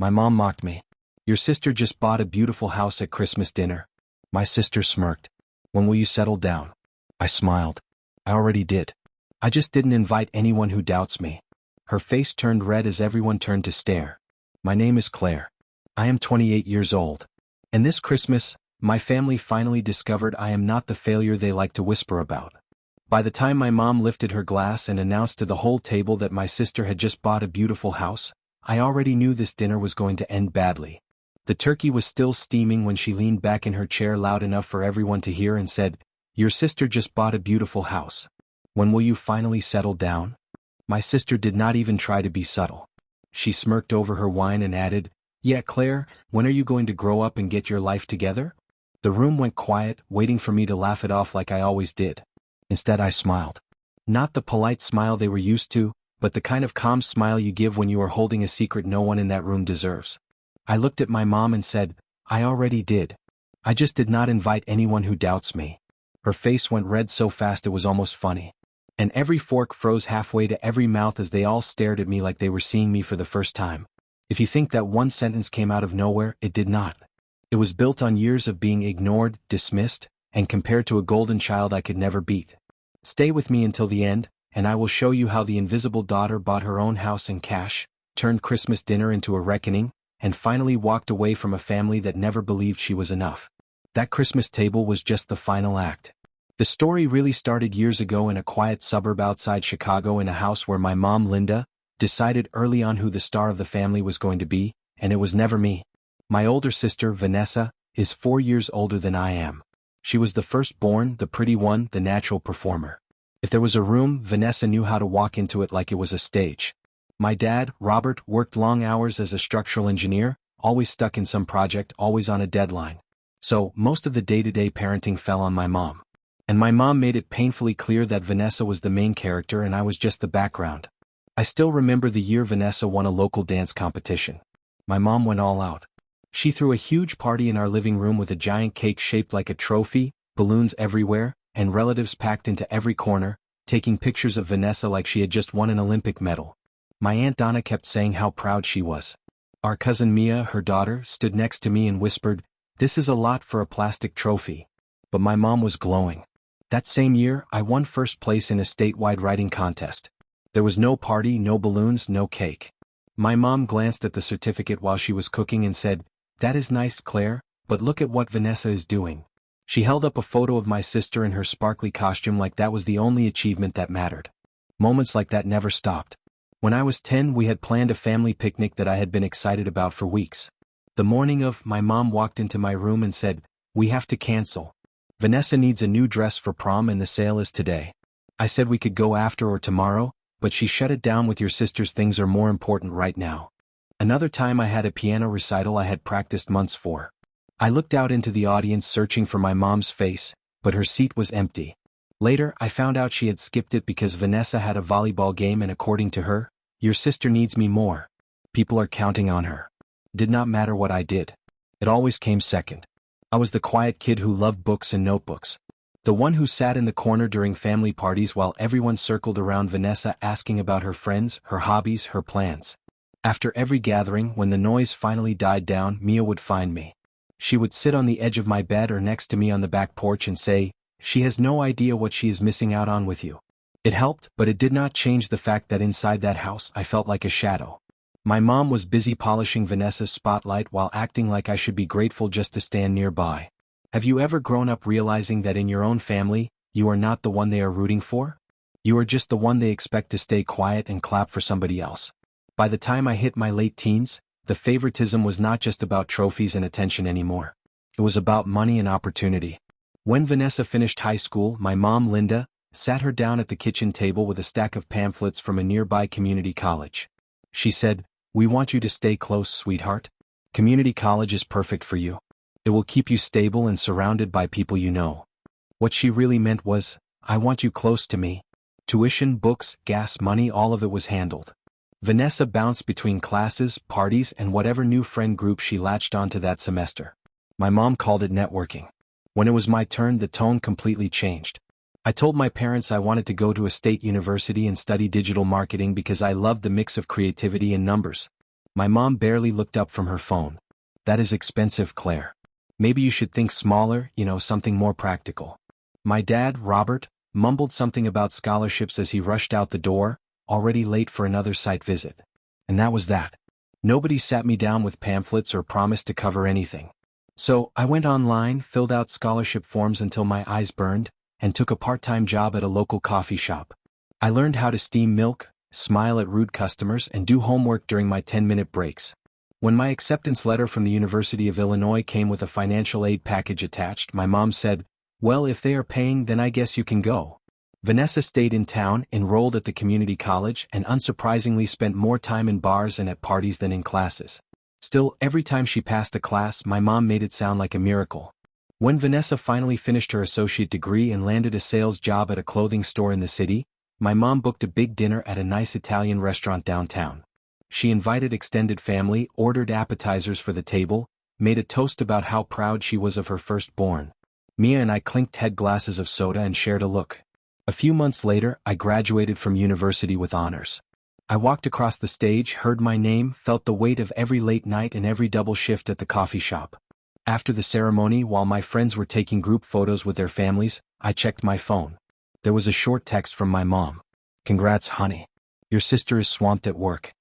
My mom mocked me. Your sister just bought a beautiful house at Christmas dinner. My sister smirked. When will you settle down? I smiled. I already did. I just didn't invite anyone who doubts me. Her face turned red as everyone turned to stare. My name is Claire. I am 28 years old. And this Christmas, my family finally discovered I am not the failure they like to whisper about. By the time my mom lifted her glass and announced to the whole table that my sister had just bought a beautiful house, I already knew this dinner was going to end badly. The turkey was still steaming when she leaned back in her chair loud enough for everyone to hear and said, "Your sister just bought a beautiful house. When will you finally settle down?" My sister did not even try to be subtle. She smirked over her wine and added, "Yeah, Claire, when are you going to grow up and get your life together?" The room went quiet, waiting for me to laugh it off like I always did. Instead I smiled. Not the polite smile they were used to, but the kind of calm smile you give when you are holding a secret no one in that room deserves. I looked at my mom and said, "I already did. I just did not invite anyone who doubts me." Her face went red so fast it was almost funny. And every fork froze halfway to every mouth as they all stared at me like they were seeing me for the first time. If you think that one sentence came out of nowhere, it did not. It was built on years of being ignored, dismissed, and compared to a golden child I could never beat. Stay with me until the end, and I will show you how the invisible daughter bought her own house in cash, turned Christmas dinner into a reckoning, and finally walked away from a family that never believed she was enough. That Christmas table was just the final act. The story really started years ago in a quiet suburb outside Chicago in a house where my mom, Linda, decided early on who the star of the family was going to be, and it was never me. My older sister, Vanessa, is 4 years older than I am. She was the firstborn, the pretty one, the natural performer. If there was a room, Vanessa knew how to walk into it like it was a stage. My dad, Robert, worked long hours as a structural engineer, always stuck in some project, always on a deadline. So, most of the day-to-day parenting fell on my mom. And my mom made it painfully clear that Vanessa was the main character and I was just the background. I still remember the year Vanessa won a local dance competition. My mom went all out. She threw a huge party in our living room with a giant cake shaped like a trophy, balloons everywhere, and relatives packed into every corner, taking pictures of Vanessa like she had just won an Olympic medal. My Aunt Donna kept saying how proud she was. Our cousin Mia, her daughter, stood next to me and whispered, "This is a lot for a plastic trophy." But my mom was glowing. That same year, I won first place in a statewide writing contest. There was no party, no balloons, no cake. My mom glanced at the certificate while she was cooking and said, "That is nice, Claire, but look at what Vanessa is doing." She held up a photo of my sister in her sparkly costume like that was the only achievement that mattered. Moments like that never stopped. When I was 10, we had planned a family picnic that I had been excited about for weeks. The morning of, my mom walked into my room and said, "We have to cancel. Vanessa needs a new dress for prom and the sale is today." I said we could go after or tomorrow, but she shut it down with, "Your sister's things are more important right now." Another time I had a piano recital I had practiced months for. I looked out into the audience searching for my mom's face, but her seat was empty. Later, I found out she had skipped it because Vanessa had a volleyball game and according to her, "Your sister needs me more. People are counting on her." Did not matter what I did. It always came second. I was the quiet kid who loved books and notebooks. The one who sat in the corner during family parties while everyone circled around Vanessa asking about her friends, her hobbies, her plans. After every gathering, when the noise finally died down, Mia would find me. She would sit on the edge of my bed or next to me on the back porch and say, "She has no idea what she is missing out on with you." It helped, but it did not change the fact that inside that house I felt like a shadow. My mom was busy polishing Vanessa's spotlight while acting like I should be grateful just to stand nearby. Have you ever grown up realizing that in your own family, you are not the one they are rooting for? You are just the one they expect to stay quiet and clap for somebody else. By the time I hit my late teens, the favoritism was not just about trophies and attention anymore. It was about money and opportunity. When Vanessa finished high school, my mom, Linda, sat her down at the kitchen table with a stack of pamphlets from a nearby community college. She said, "We want you to stay close, sweetheart. Community college is perfect for you. It will keep you stable and surrounded by people you know." What she really meant was, "I want you close to me." Tuition, books, gas money, all of it was handled. Vanessa bounced between classes, parties, and whatever new friend group she latched onto that semester. My mom called it networking. When it was my turn, the tone completely changed. I told my parents I wanted to go to a state university and study digital marketing because I loved the mix of creativity and numbers. My mom barely looked up from her phone. That is expensive, Claire. Maybe you should think smaller, something more practical. My dad, Robert, mumbled something about scholarships as he rushed out the door, already late for another site visit. And that was that. Nobody sat me down with pamphlets or promised to cover anything. So, I went online, filled out scholarship forms until my eyes burned, and took a part-time job at a local coffee shop. I learned how to steam milk, smile at rude customers, and do homework during my 10-minute breaks. When my acceptance letter from the University of Illinois came with a financial aid package attached, my mom said, "Well, if they are paying, then I guess you can go." Vanessa stayed in town, enrolled at the community college, and unsurprisingly spent more time in bars and at parties than in classes. Still, every time she passed a class, my mom made it sound like a miracle. When Vanessa finally finished her associate degree and landed a sales job at a clothing store in the city, my mom booked a big dinner at a nice Italian restaurant downtown. She invited extended family, ordered appetizers for the table, made a toast about how proud she was of her firstborn. Mia and I clinked head glasses of soda and shared a look. A few months later, I graduated from university with honors. I walked across the stage, heard my name, felt the weight of every late night and every double shift at the coffee shop. After the ceremony, while my friends were taking group photos with their families, I checked my phone. There was a short text from my mom. "Congrats, honey. Your sister is swamped at work.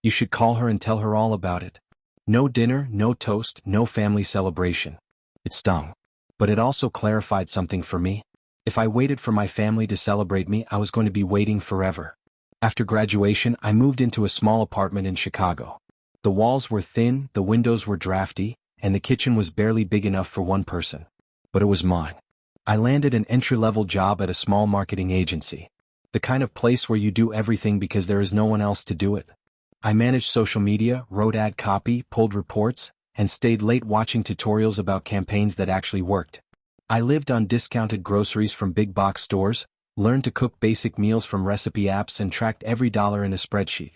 You should call her and tell her all about it." No dinner, no toast, no family celebration. It stung. But it also clarified something for me. If I waited for my family to celebrate me, I was going to be waiting forever. After graduation, I moved into a small apartment in Chicago. The walls were thin, the windows were drafty, and the kitchen was barely big enough for one person. But it was mine. I landed an entry-level job at a small marketing agency. The kind of place where you do everything because there is no one else to do it. I managed social media, wrote ad copy, pulled reports, and stayed late watching tutorials about campaigns that actually worked. I lived on discounted groceries from big box stores, learned to cook basic meals from recipe apps, and tracked every dollar in a spreadsheet.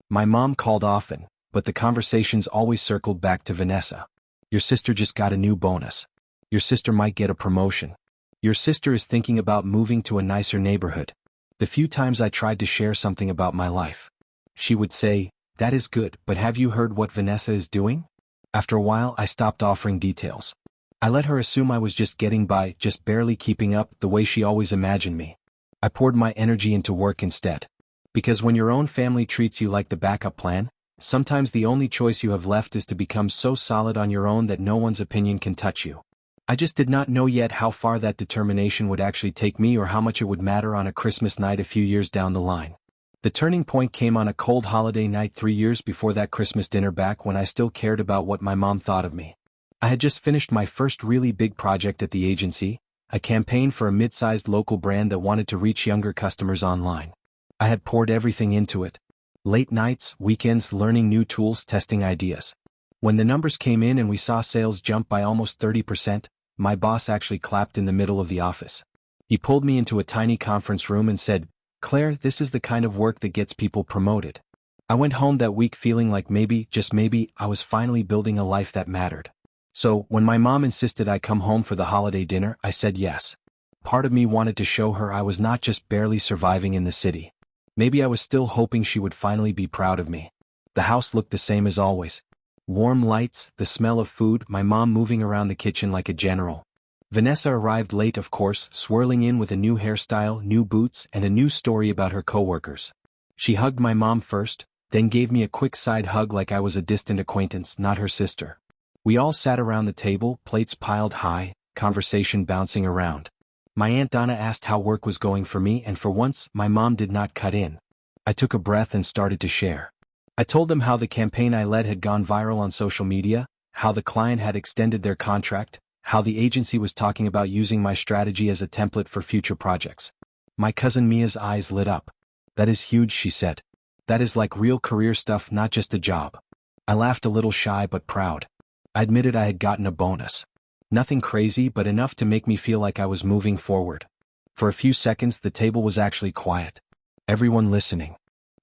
My mom called often, but the conversations always circled back to Vanessa. "Your sister just got a new bonus. Your sister might get a promotion. Your sister is thinking about moving to a nicer neighborhood." The few times I tried to share something about my life, she would say, "That is good, but have you heard what Vanessa is doing?" After a while, I stopped offering details. I let her assume I was just getting by, just barely keeping up, the way she always imagined me. I poured my energy into work instead. Because when your own family treats you like the backup plan, sometimes the only choice you have left is to become so solid on your own that no one's opinion can touch you. I just did not know yet how far that determination would actually take me or how much it would matter on a Christmas night a few years down the line. The turning point came on a cold holiday night 3 years before that Christmas dinner back when I still cared about what my mom thought of me. I had just finished my first really big project at the agency, a campaign for a mid-sized local brand that wanted to reach younger customers online. I had poured everything into it. Late nights, weekends, learning new tools, testing ideas. When the numbers came in and we saw sales jump by almost 30%, my boss actually clapped in the middle of the office. He pulled me into a tiny conference room and said, "Claire, this is the kind of work that gets people promoted." I went home that week feeling like maybe, just maybe, I was finally building a life that mattered. So, when my mom insisted I come home for the holiday dinner, I said yes. Part of me wanted to show her I was not just barely surviving in the city. Maybe I was still hoping she would finally be proud of me. The house looked the same as always. Warm lights, the smell of food, my mom moving around the kitchen like a general. Vanessa arrived late, of course, swirling in with a new hairstyle, new boots, and a new story about her coworkers. She hugged my mom first, then gave me a quick side hug like I was a distant acquaintance, not her sister. We all sat around the table, plates piled high, conversation bouncing around. My Aunt Donna asked how work was going for me, and for once, my mom did not cut in. I took a breath and started to share. I told them how the campaign I led had gone viral on social media, how the client had extended their contract, how the agency was talking about using my strategy as a template for future projects. My cousin Mia's eyes lit up. "That is huge," she said. "That is like real career stuff, not just a job." I laughed, a little shy but proud. I admitted I had gotten a bonus. Nothing crazy, but enough to make me feel like I was moving forward. For a few seconds the table was actually quiet. Everyone listening.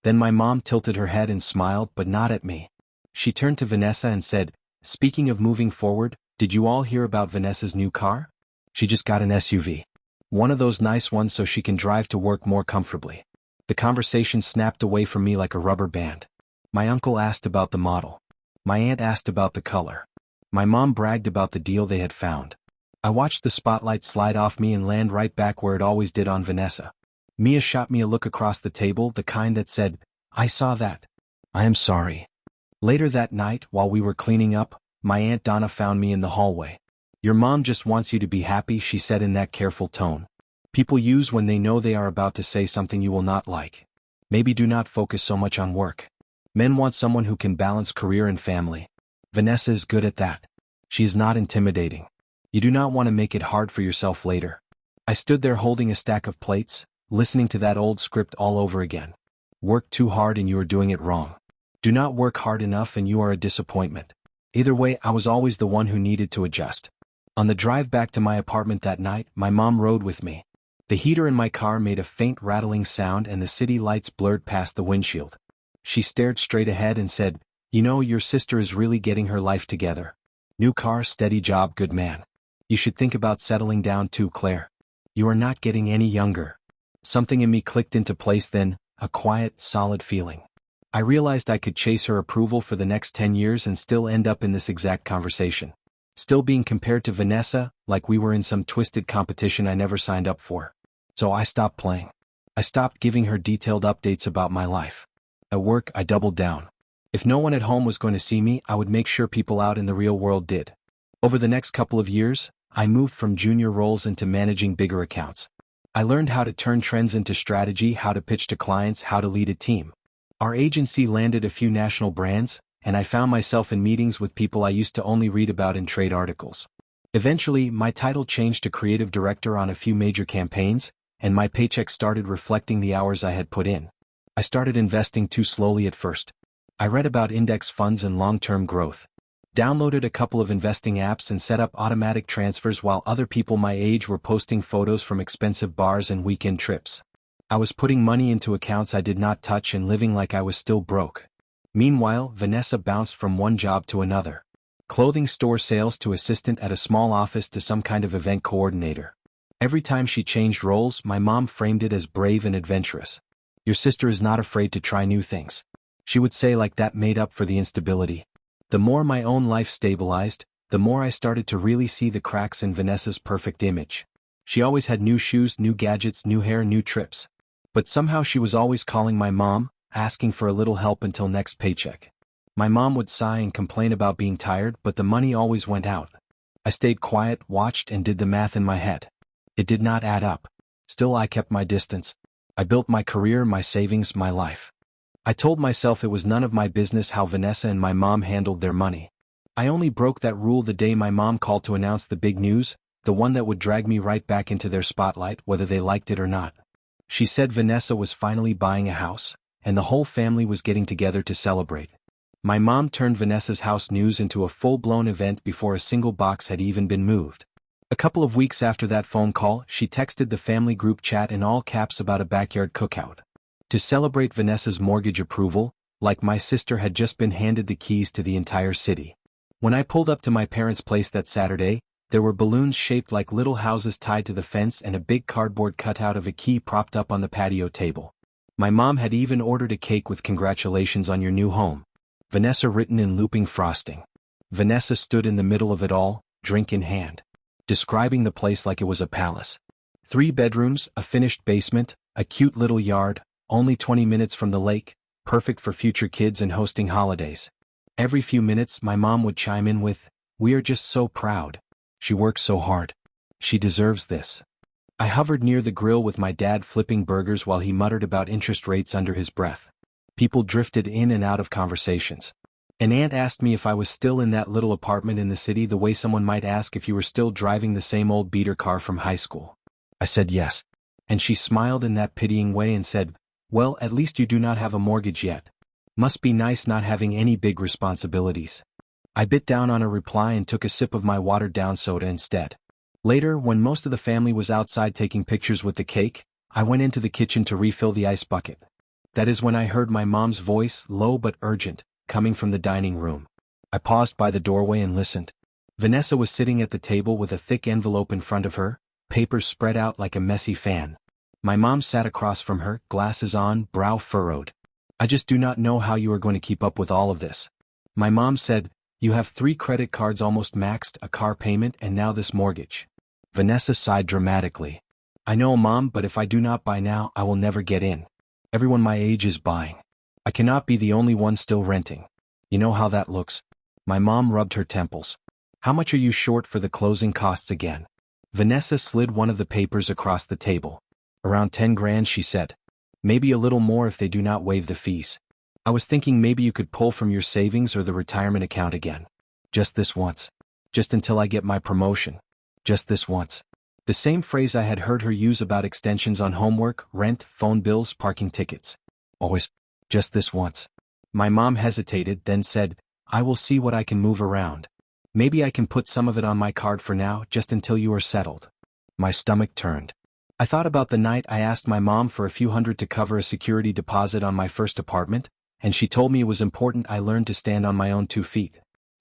Then my mom tilted her head and smiled, but not at me. She turned to Vanessa and said, "Speaking of moving forward, did you all hear about Vanessa's new car? She just got an SUV. One of those nice ones so she can drive to work more comfortably." The conversation snapped away from me like a rubber band. My uncle asked about the model. My aunt asked about the color. My mom bragged about the deal they had found. I watched the spotlight slide off me and land right back where it always did on Vanessa. Mia shot me a look across the table, the kind that said, "I saw that. I am sorry." Later that night, while we were cleaning up, my Aunt Donna found me in the hallway. "Your mom just wants you to be happy," she said in that careful tone. People use when they know they are about to say something you will not like. Maybe do not focus so much on work. Men want someone who can balance career and family. Vanessa is good at that. She is not intimidating. You do not want to make it hard for yourself later. I stood there holding a stack of plates, listening to that old script all over again. Work too hard and you are doing it wrong. Do not work hard enough and you are a disappointment. Either way, I was always the one who needed to adjust. On the drive back to my apartment that night, my mom rode with me. The heater in my car made a faint rattling sound and the city lights blurred past the windshield. She stared straight ahead and said, "You know, your sister is really getting her life together. New car, steady job, good man. You should think about settling down too, Claire. You are not getting any younger." Something in me clicked into place then, a quiet, solid feeling. I realized I could chase her approval for the next 10 years and still end up in this exact conversation. Still being compared to Vanessa, like we were in some twisted competition I never signed up for. So I stopped playing. I stopped giving her detailed updates about my life. At work, I doubled down. If no one at home was going to see me, I would make sure people out in the real world did. Over the next couple of years, I moved from junior roles into managing bigger accounts. I learned how to turn trends into strategy, how to pitch to clients, how to lead a team. Our agency landed a few national brands, and I found myself in meetings with people I used to only read about in trade articles. Eventually, my title changed to creative director on a few major campaigns, and my paycheck started reflecting the hours I had put in. I started investing too slowly at first. I read about index funds and long-term growth. Downloaded a couple of investing apps and set up automatic transfers while other people my age were posting photos from expensive bars and weekend trips. I was putting money into accounts I did not touch and living like I was still broke. Meanwhile, Vanessa bounced from one job to another. Clothing store sales to assistant at a small office to some kind of event coordinator. Every time she changed roles, my mom framed it as brave and adventurous. "Your sister is not afraid to try new things," she would say, like that made up for the instability. The more my own life stabilized, the more I started to really see the cracks in Vanessa's perfect image. She always had new shoes, new gadgets, new hair, new trips. But somehow she was always calling my mom, asking for a little help until next paycheck. My mom would sigh and complain about being tired, but the money always went out. I stayed quiet, watched, and did the math in my head. It did not add up. Still, I kept my distance. I built my career, my savings, my life. I told myself it was none of my business how Vanessa and my mom handled their money. I only broke that rule the day my mom called to announce the big news, the one that would drag me right back into their spotlight whether they liked it or not. She said Vanessa was finally buying a house, and the whole family was getting together to celebrate. My mom turned Vanessa's house news into a full-blown event before a single box had even been moved. A couple of weeks after that phone call, she texted the family group chat in all caps about a backyard cookout. To celebrate Vanessa's mortgage approval, like my sister had just been handed the keys to the entire city. When I pulled up to my parents' place that Saturday, there were balloons shaped like little houses tied to the fence and a big cardboard cutout of a key propped up on the patio table. My mom had even ordered a cake with "Congratulations on your new home, Vanessa" written in looping frosting. Vanessa stood in the middle of it all, drink in hand, describing the place like it was a palace. 3 bedrooms, a finished basement, a cute little yard, only 20 minutes from the lake, perfect for future kids and hosting holidays. Every few minutes my mom would chime in with, "We are just so proud. She works so hard. She deserves this." I hovered near the grill with my dad flipping burgers while he muttered about interest rates under his breath. People drifted in and out of conversations. An aunt asked me if I was still in that little apartment in the city the way someone might ask if you were still driving the same old beater car from high school. I said yes. And she smiled in that pitying way and said, "Well, at least you do not have a mortgage yet. Must be nice not having any big responsibilities." I bit down on a reply and took a sip of my watered-down soda instead. Later, when most of the family was outside taking pictures with the cake, I went into the kitchen to refill the ice bucket. That is when I heard my mom's voice, low but urgent, coming from the dining room. I paused by the doorway and listened. Vanessa was sitting at the table with a thick envelope in front of her, papers spread out like a messy fan. My mom sat across from her, glasses on, brow furrowed. I just do not know how you are going to keep up with all of this. My mom said, you have 3 credit cards almost maxed, a car payment, and now this mortgage. Vanessa sighed dramatically. I know, Mom, but if I do not buy now, I will never get in. Everyone my age is buying. I cannot be the only one still renting. You know how that looks. My mom rubbed her temples. How much are you short for the closing costs again? Vanessa slid one of the papers across the table. Around 10 grand, she said. Maybe a little more if they do not waive the fees. I was thinking maybe you could pull from your savings or the retirement account again. Just this once. Just until I get my promotion. Just this once. The same phrase I had heard her use about extensions on homework, rent, phone bills, parking tickets. Always, just this once. My mom hesitated, then said, I will see what I can move around. Maybe I can put some of it on my card for now, just until you are settled. My stomach turned. I thought about the night I asked my mom for a few hundred to cover a security deposit on my first apartment, and she told me it was important I learned to stand on my own 2 feet.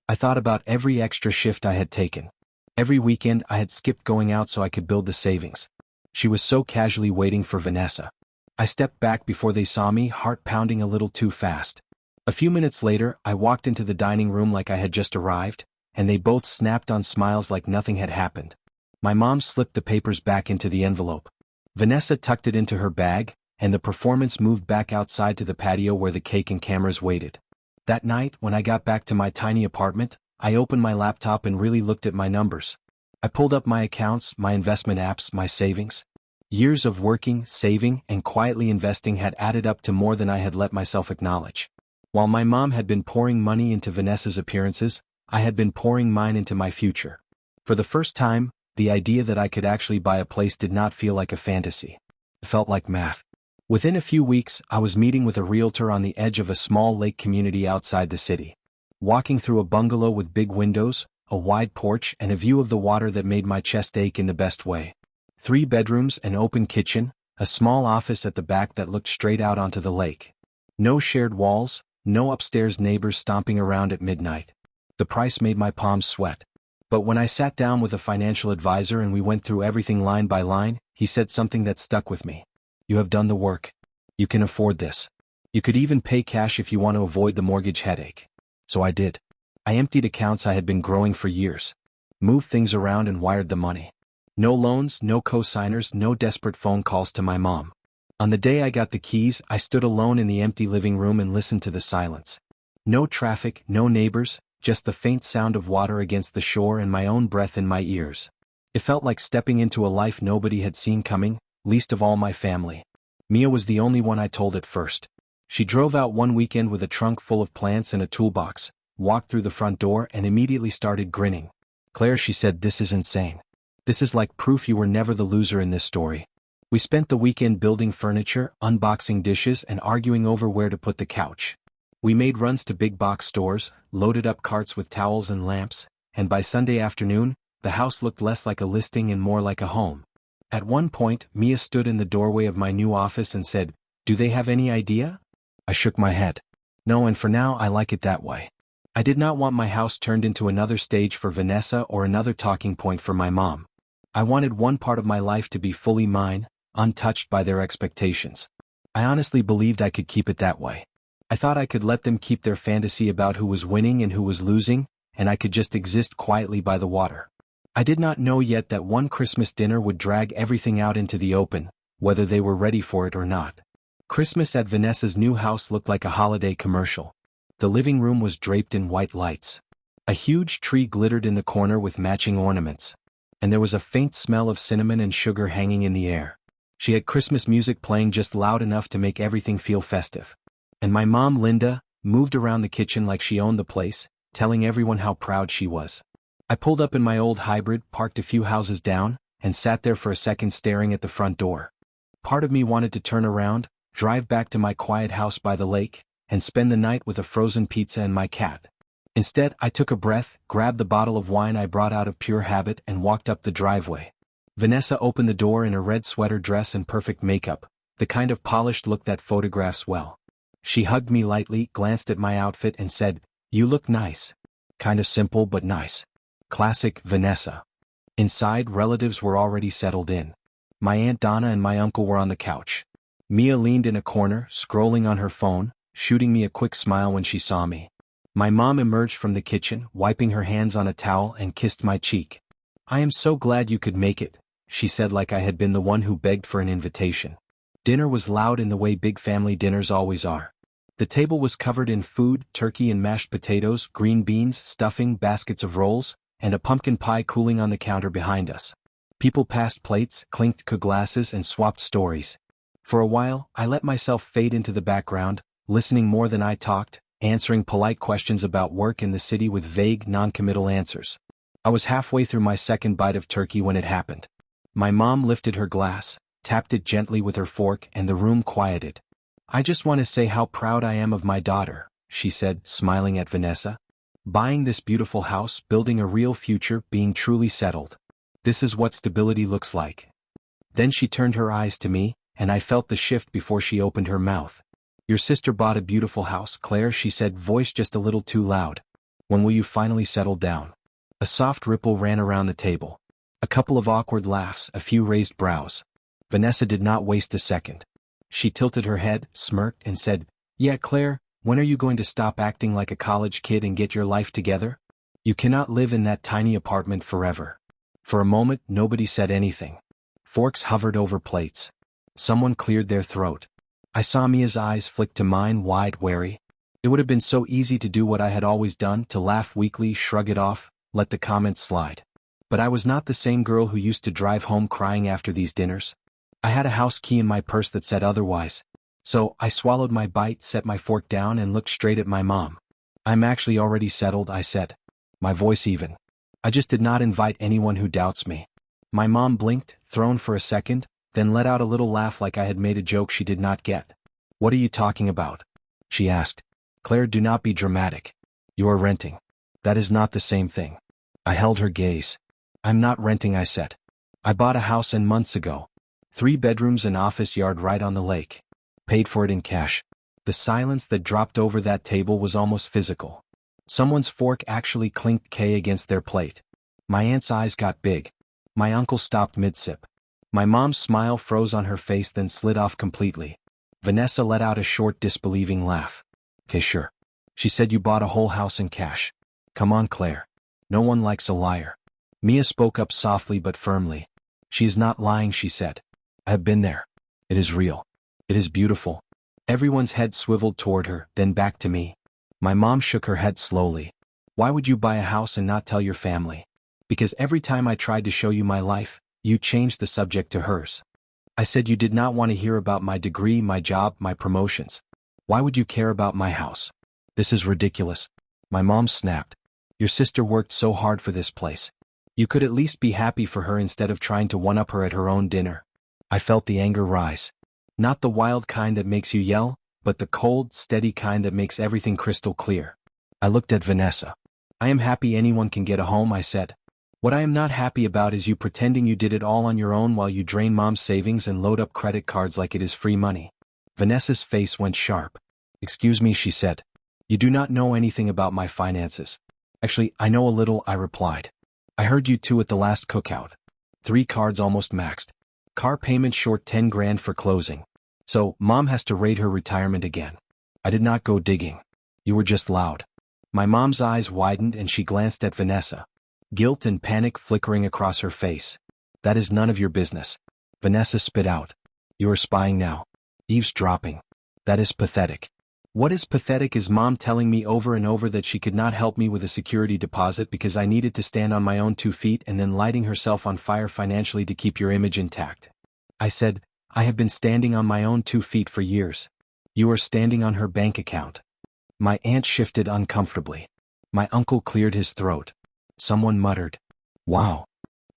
I thought about every extra shift I had taken. Every weekend I had skipped going out so I could build the savings. She was so casually waiting for Vanessa. I stepped back before they saw me, heart pounding a little too fast. A few minutes later, I walked into the dining room like I had just arrived, and they both snapped on smiles like nothing had happened. My mom slipped the papers back into the envelope. Vanessa tucked it into her bag, and the performance moved back outside to the patio where the cake and cameras waited. That night, when I got back to my tiny apartment, I opened my laptop and really looked at my numbers. I pulled up my accounts, my investment apps, my savings. Years of working, saving, and quietly investing had added up to more than I had let myself acknowledge. While my mom had been pouring money into Vanessa's appearances, I had been pouring mine into my future. For the first time, the idea that I could actually buy a place did not feel like a fantasy. It felt like math. Within a few weeks, I was meeting with a realtor on the edge of a small lake community outside the city. Walking through a bungalow with big windows, a wide porch, and a view of the water that made my chest ache in the best way. 3 bedrooms, an open kitchen, a small office at the back that looked straight out onto the lake. No shared walls, no upstairs neighbors stomping around at midnight. The price made my palms sweat. But when I sat down with a financial advisor and we went through everything line by line, he said something that stuck with me. You have done the work. You can afford this. You could even pay cash if you want to avoid the mortgage headache. So I did. I emptied accounts I had been growing for years. Moved things around and wired the money. No loans, no co-signers, no desperate phone calls to my mom. On the day I got the keys, I stood alone in the empty living room and listened to the silence. No traffic, no neighbors, just the faint sound of water against the shore and my own breath in my ears. It felt like stepping into a life nobody had seen coming, least of all my family. Mia was the only one I told at first. She drove out one weekend with a trunk full of plants and a toolbox, walked through the front door and immediately started grinning. Claire, she said, this is insane. This is like proof you were never the loser in this story. We spent the weekend building furniture, unboxing dishes, and arguing over where to put the couch. We made runs to big box stores, loaded up carts with towels and lamps, and by Sunday afternoon, the house looked less like a listing and more like a home. At one point, Mia stood in the doorway of my new office and said, "Do they have any idea?" I shook my head. No, and for now I like it that way. I did not want my house turned into another stage for Vanessa or another talking point for my mom. I wanted one part of my life to be fully mine, untouched by their expectations. I honestly believed I could keep it that way. I thought I could let them keep their fantasy about who was winning and who was losing, and I could just exist quietly by the water. I did not know yet that one Christmas dinner would drag everything out into the open, whether they were ready for it or not. Christmas at Vanessa's new house looked like a holiday commercial. The living room was draped in white lights. A huge tree glittered in the corner with matching ornaments. And there was a faint smell of cinnamon and sugar hanging in the air. She had Christmas music playing just loud enough to make everything feel festive. And my mom, Linda, moved around the kitchen like she owned the place, telling everyone how proud she was. I pulled up in my old hybrid, parked a few houses down, and sat there for a second staring at the front door. Part of me wanted to turn around, drive back to my quiet house by the lake, and spend the night with a frozen pizza and my cat. Instead, I took a breath, grabbed the bottle of wine I brought out of pure habit and walked up the driveway. Vanessa opened the door in a red sweater dress and perfect makeup, the kind of polished look that photographs well. She hugged me lightly, glanced at my outfit and said, "You look nice." Kind of simple but nice. Classic Vanessa. Inside, relatives were already settled in. My Aunt Donna and my uncle were on the couch. Mia leaned in a corner, scrolling on her phone, shooting me a quick smile when she saw me. My mom emerged from the kitchen, wiping her hands on a towel and kissed my cheek. "I am so glad you could make it," she said like I had been the one who begged for an invitation. Dinner was loud in the way big family dinners always are. The table was covered in food, turkey and mashed potatoes, green beans, stuffing, baskets of rolls, and a pumpkin pie cooling on the counter behind us. People passed plates, clinked glasses and swapped stories. For a while, I let myself fade into the background, listening more than I talked, answering polite questions about work in the city with vague, non-committal answers. I was halfway through my second bite of turkey when it happened. My mom lifted her glass, tapped it gently with her fork, and the room quieted. "I just want to say how proud I am of my daughter," she said, smiling at Vanessa. "Buying this beautiful house, building a real future, being truly settled. This is what stability looks like." Then she turned her eyes to me, and I felt the shift before she opened her mouth. "Your sister bought a beautiful house, Claire," she said, voice just a little too loud. "When will you finally settle down?" A soft ripple ran around the table. A couple of awkward laughs, a few raised brows. Vanessa did not waste a second. She tilted her head, smirked, and said, "Yeah, Claire, when are you going to stop acting like a college kid and get your life together? You cannot live in that tiny apartment forever." For a moment, nobody said anything. Forks hovered over plates. Someone cleared their throat. I saw Mia's eyes flick to mine, wide, wary. It would have been so easy to do what I had always done, to laugh weakly, shrug it off, let the comments slide. But I was not the same girl who used to drive home crying after these dinners. I had a house key in my purse that said otherwise. So, I swallowed my bite, set my fork down, and looked straight at my mom. "I'm actually already settled," I said. My voice even. "I just did not invite anyone who doubts me." My mom blinked, thrown for a second, then let out a little laugh like I had made a joke she did not get. "What are you talking about?" she asked. "Claire, do not be dramatic. You are renting. That is not the same thing." I held her gaze. "I'm not renting," I said. "I bought a house months ago. 3 bedrooms and office yard right on the lake. Paid for it in cash." The silence that dropped over that table was almost physical. Someone's fork actually clinked against their plate. My aunt's eyes got big. My uncle stopped mid-sip. My mom's smile froze on her face then slid off completely. Vanessa let out a short, disbelieving laugh. "Okay, sure." She said, "You bought a whole house in cash. Come on, Claire. No one likes a liar." Mia spoke up softly but firmly. "She is not lying," she said. "I have been there. It is real. It is beautiful." Everyone's head swiveled toward her, then back to me. My mom shook her head slowly. "Why would you buy a house and not tell your family?" "Because every time I tried to show you my life, you changed the subject to hers." I said, "You did not want to hear about my degree, my job, my promotions. Why would you care about my house?" "This is ridiculous." My mom snapped. "Your sister worked so hard for this place. You could at least be happy for her instead of trying to one-up her at her own dinner." I felt the anger rise. Not the wild kind that makes you yell, but the cold, steady kind that makes everything crystal clear. I looked at Vanessa. "I am happy anyone can get a home," I said. "What I am not happy about is you pretending you did it all on your own while you drain mom's savings and load up credit cards like it is free money." Vanessa's face went sharp. "Excuse me," she said. "You do not know anything about my finances." "Actually, I know a little," I replied. "I heard you two at the last cookout. 3 cards almost maxed. Car payment short 10 grand for closing. So, mom has to raid her retirement again." I did not go digging. "You were just loud." My mom's eyes widened and she glanced at Vanessa. Guilt and panic flickering across her face. "That is none of your business." Vanessa spit out. "You are spying now. Eavesdropping. That is pathetic." "What is pathetic is mom telling me over and over that she could not help me with a security deposit because I needed to stand on my own 2 feet and then lighting herself on fire financially to keep your image intact." I said, "I have been standing on my own 2 feet for years. You are standing on her bank account." My aunt shifted uncomfortably. My uncle cleared his throat. Someone muttered, "Wow."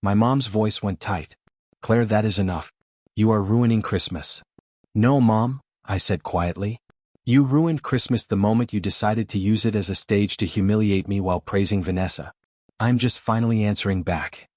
My mom's voice went tight. "Claire, that is enough. You are ruining Christmas." "No, Mom," I said quietly. "You ruined Christmas the moment you decided to use it as a stage to humiliate me while praising Vanessa." I'm just finally answering back.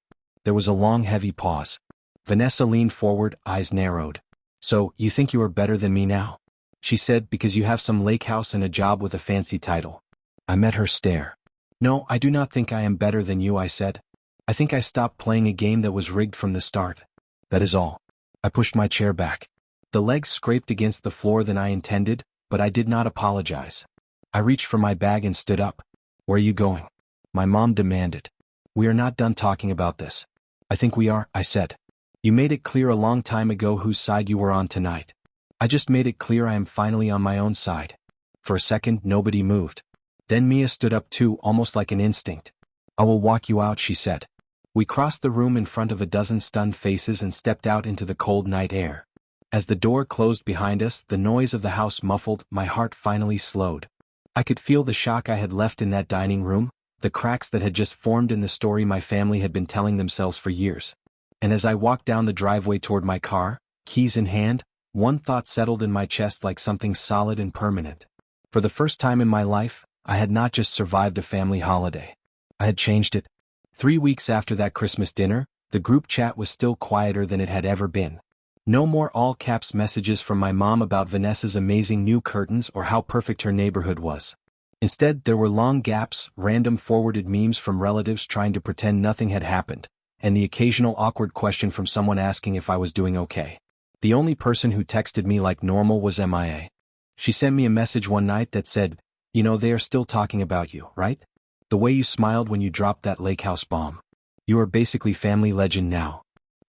There was a long, heavy pause. Vanessa leaned forward, eyes narrowed. "So, you think you are better than me now?" she said, "because you have some lake house and a job with a fancy title." I met her stare. "No, I do not think I am better than you," I said. "I think I stopped playing a game that was rigged from the start. That is all." I pushed my chair back. The legs scraped against the floor than I intended, but I did not apologize. I reached for my bag and stood up. "Where are you going?" my mom demanded. "We are not done talking about this." "I think we are," I said. "You made it clear a long time ago whose side you were on tonight." "I just made it clear I am finally on my own side." For a second, nobody moved. Then Mia stood up too, almost like an instinct. "I will walk you out," she said. We crossed the room in front of a dozen stunned faces and stepped out into the cold night air. As the door closed behind us, the noise of the house muffled, my heart finally slowed. I could feel the shock I had left in that dining room, the cracks that had just formed in the story my family had been telling themselves for years. And as I walked down the driveway toward my car, keys in hand, one thought settled in my chest like something solid and permanent. For the first time in my life, I had not just survived a family holiday. I had changed it. 3 weeks after that Christmas dinner, the group chat was still quieter than it had ever been. No more all-caps messages from my mom about Vanessa's amazing new curtains or how perfect her neighborhood was. Instead, there were long gaps, random forwarded memes from relatives trying to pretend nothing had happened, and the occasional awkward question from someone asking if I was doing okay. The only person who texted me like normal was MIA. She sent me a message one night that said, "You know they are still talking about you, right? The way you smiled when you dropped that lake house bomb. You are basically family legend now."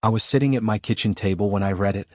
I was sitting at my kitchen table when I read it.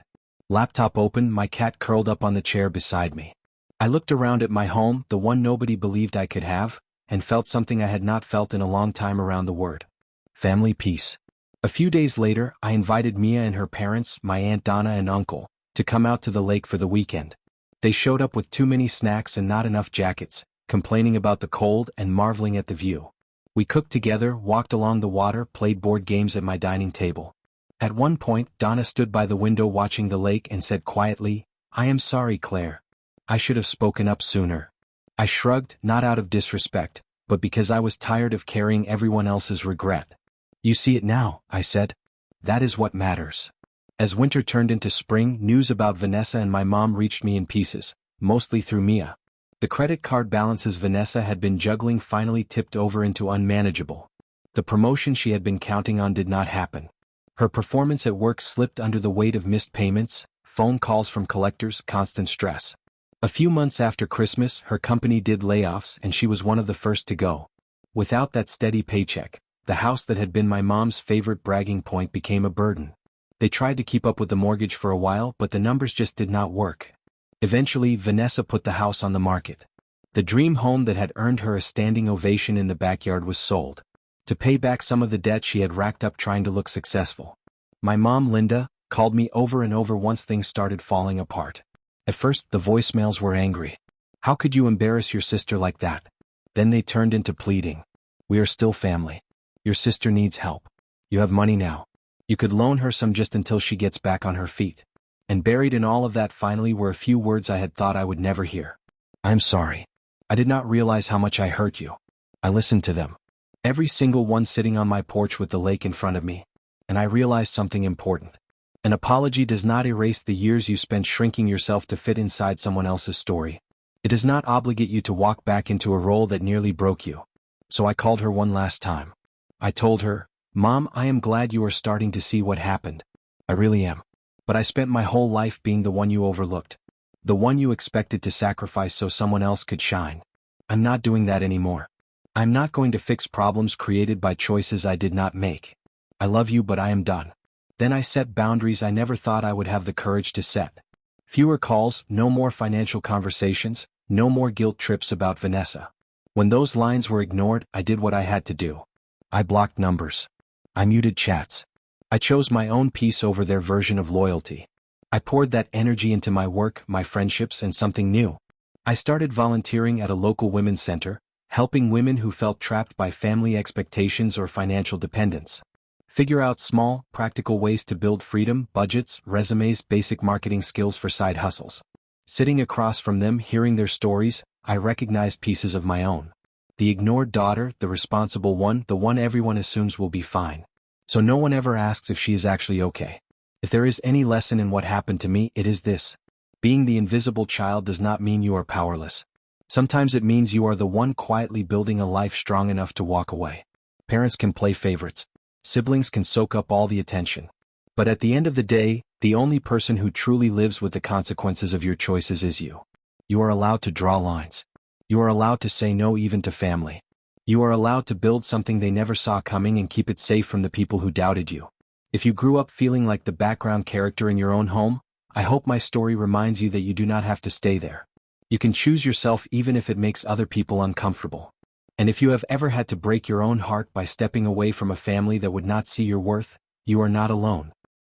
Laptop open, my cat curled up on the chair beside me. I looked around at my home, the one nobody believed I could have, and felt something I had not felt in a long time around the word. Family peace. A few days later, I invited Mia and her parents, my Aunt Donna and uncle, to come out to the lake for the weekend. They showed up with too many snacks and not enough jackets, complaining about the cold and marveling at the view. We cooked together, walked along the water, played board games at my dining table. At one point, Donna stood by the window watching the lake and said quietly, "I am sorry, Claire. I should have spoken up sooner." I shrugged, not out of disrespect, but because I was tired of carrying everyone else's regret. "You see it now," I said. "That is what matters." As winter turned into spring, news about Vanessa and my mom reached me in pieces, mostly through Mia. The credit card balances Vanessa had been juggling finally tipped over into unmanageable. The promotion she had been counting on did not happen. Her performance at work slipped under the weight of missed payments, phone calls from collectors, constant stress. A few months after Christmas, her company did layoffs and she was one of the first to go. Without that steady paycheck, the house that had been my mom's favorite bragging point became a burden. They tried to keep up with the mortgage for a while, but the numbers just did not work. Eventually, Vanessa put the house on the market. The dream home that had earned her a standing ovation in the backyard was sold, to pay back some of the debt she had racked up trying to look successful. My mom, Linda, called me over and over once things started falling apart. At first, the voicemails were angry. "How could you embarrass your sister like that?" Then they turned into pleading. "We are still family. Your sister needs help. You have money now. You could loan her some just until she gets back on her feet." And buried in all of that finally were a few words I had thought I would never hear. "I'm sorry. I did not realize how much I hurt you." I listened to them. Every single one sitting on my porch with the lake in front of me. And I realized something important. An apology does not erase the years you spent shrinking yourself to fit inside someone else's story. It does not obligate you to walk back into a role that nearly broke you. So I called her one last time. I told her, "Mom, I am glad you are starting to see what happened. I really am. But I spent my whole life being the one you overlooked. The one you expected to sacrifice so someone else could shine. I'm not doing that anymore. I'm not going to fix problems created by choices I did not make. I love you, but I am done." Then I set boundaries I never thought I would have the courage to set. Fewer calls, no more financial conversations, no more guilt trips about Vanessa. When those lines were ignored, I did what I had to do. I blocked numbers. I muted chats. I chose my own peace over their version of loyalty. I poured that energy into my work, my friendships, and something new. I started volunteering at a local women's center, helping women who felt trapped by family expectations or financial dependence. Figure out small, practical ways to build freedom, budgets, resumes, basic marketing skills for side hustles. Sitting across from them, hearing their stories, I recognized pieces of my own. The ignored daughter, the responsible one, the one everyone assumes will be fine. So no one ever asks if she is actually okay. If there is any lesson in what happened to me, it is this. Being the invisible child does not mean you are powerless. Sometimes it means you are the one quietly building a life strong enough to walk away. Parents can play favorites. Siblings can soak up all the attention. But at the end of the day, the only person who truly lives with the consequences of your choices is you. You are allowed to draw lines. You are allowed to say no even to family. You are allowed to build something they never saw coming and keep it safe from the people who doubted you. If you grew up feeling like the background character in your own home, I hope my story reminds you that you do not have to stay there. You can choose yourself even if it makes other people uncomfortable. And if you have ever had to break your own heart by stepping away from a family that would not see your worth, you are not alone.